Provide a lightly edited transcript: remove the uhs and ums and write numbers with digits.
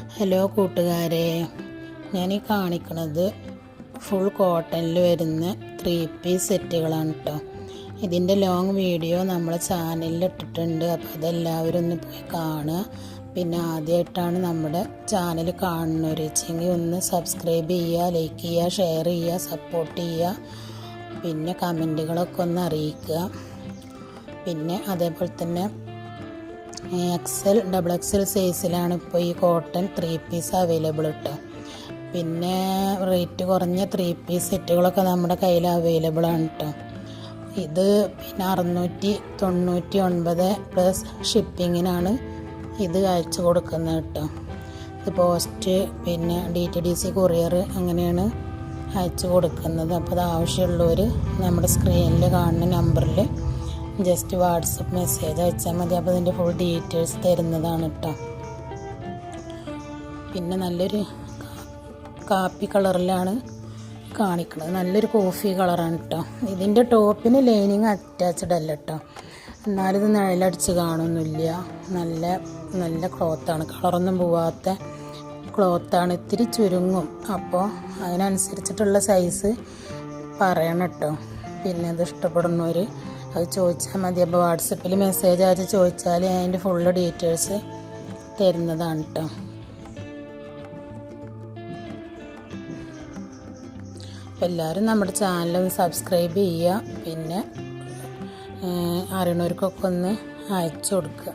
Hello കൂട്ടുകാരെ, ഞാൻ ഈ കാണിക്കുന്നത് ഫുൾ കോട്ടണിൽ വരുന്ന 3 പീസ് സെറ്റുകളാണ് കേട്ടോ. ഇതിൻ്റെ ലോങ് വീഡിയോ നമ്മളെ ചാനലിൽ ഇട്ടിട്ടുണ്ട്, അപ്പോൾ അതെല്ലാവരും ഒന്ന് പോയി കാണുക. പിന്നെ ആദ്യമായിട്ടാണ് നമ്മുടെ ചാനൽ കാണുന്നവരെങ്കിൽ ഒന്ന് സബ്സ്ക്രൈബ് ചെയ്യുക, ലൈക്ക് ചെയ്യുക, ഷെയർ ചെയ്യുക, സപ്പോർട്ട് ചെയ്യുക. പിന്നെ കമൻറ്റുകളൊക്കെ ഒന്ന് അറിയിക്കുക. പിന്നെ അതേപോലെ തന്നെ XL, XXL സൈസിലാണ് ഇപ്പോൾ ഈ കോട്ടൺ 3 പീസ് അവൈലബിൾ കേട്ടോ. പിന്നെ റേറ്റ് കുറഞ്ഞ 3 പീസ് സെറ്റുകളൊക്കെ നമ്മുടെ കയ്യിൽ അവൈലബിൾ ആണ് കേട്ടോ. ഇത് പിന്നെ 699 പ്ലസ് ഷിപ്പിങ്ങിനാണ് ഇത് അയച്ചു കൊടുക്കുന്നത് കേട്ടോ. ഇത് പോസ്റ്റ് പിന്നെ DTDC കൊറിയർ അങ്ങനെയാണ് അയച്ചു കൊടുക്കുന്നത്. അപ്പോൾ അത് ആവശ്യമുള്ളവർ നമ്മുടെ സ്ക്രീനിൽ കാണുന്ന നമ്പറിൽ ജസ്റ്റ് വാട്സപ്പ് മെസ്സേജ് അയച്ചാൽ മതി. അപ്പോൾ അതിൻ്റെ ഫുൾ ഡീറ്റെയിൽസ് തരുന്നതാണ് കേട്ടോ. പിന്നെ നല്ലൊരു കാപ്പി കളറിലാണ് കാണിക്കുന്നത്, നല്ലൊരു കോഫി കളറാണ് കേട്ടോ. ഇതിൻ്റെ ടോപ്പിന് ലൈനിങ് അറ്റാച്ച്ഡ് അല്ല കേട്ടോ, എന്നാലും ഇത് നിഴലടിച്ച് കാണുന്നില്ല. നല്ല ക്ലോത്താണ്, കളറൊന്നും പോവാത്ത ക്ലോത്താണ്. ഇത്തിരി ചുരുങ്ങും, അപ്പോൾ അതിനനുസരിച്ചിട്ടുള്ള സൈസ് പറയണം കേട്ടോ. പിന്നെ ഇത് ഇഷ്ടപ്പെടുന്നവർ അത് ചോദിച്ചാൽ മതി. അപ്പോൾ വാട്സപ്പിൽ മെസ്സേജ് അയച്ച് ചോദിച്ചാൽ അതിൻ്റെ ഫുള്ള് ഡീറ്റെയിൽസ് തരുന്നതാണ് കേട്ടോ. അപ്പോൾ എല്ലാവരും നമ്മുടെ ചാനലൊന്ന് സബ്സ്ക്രൈബ് ചെയ്യുക. പിന്നെ അറിയണവർക്കൊക്കെ ഒന്ന് അയച്ചു കൊടുക്കുക.